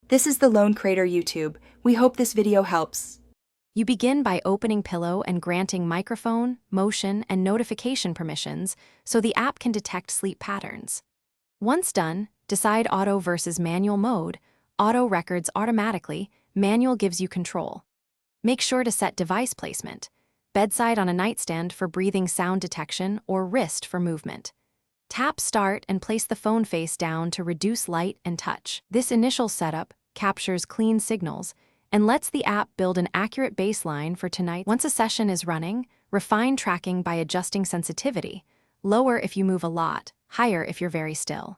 This is the Lone Crater YouTube. We hope this video helps. You begin by opening Pillow and granting microphone, motion, and notification permissions so the app can detect sleep patterns. Once done, decide auto versus manual mode. Auto records automatically, manual gives you control. Make sure to set device placement. Bedside on a nightstand for breathing sound detection or wrist for movement. Tap Start and place the phone face down to reduce light and touch. This initial setup captures clean signals and lets the app build an accurate baseline for tonight. Once a session is running, refine tracking by adjusting sensitivity, lower if you move a lot, higher if you're very still.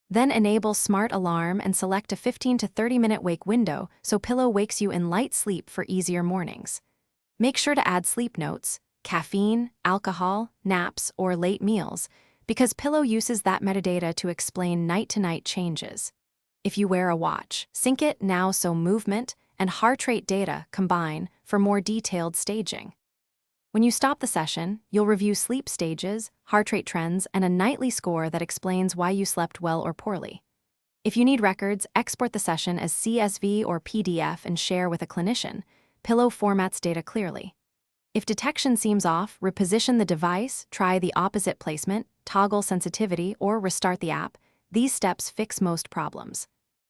Then enable Smart Alarm and select a 15 to 30-minute wake window so Pillow wakes you in light sleep for easier mornings. Make sure to add sleep notes, caffeine, alcohol, naps, or late meals, because Pillow uses that metadata to explain night-to-night changes. If you wear a watch, sync it now so movement and heart rate data combine for more detailed staging. When you stop the session, you'll review sleep stages, heart rate trends, and a nightly score that explains why you slept well or poorly. If you need records, export the session as CSV or PDF and share with a clinician. Pillow formats data clearly. If detection seems off, reposition the device, try the opposite placement, toggle sensitivity, or restart the app. These steps fix most problems.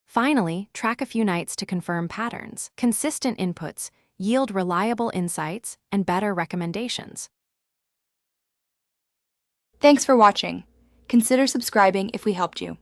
Finally, track a few nights to confirm patterns. Consistent inputs yield reliable insights and better recommendations. Thanks for watching. Consider subscribing if we helped you.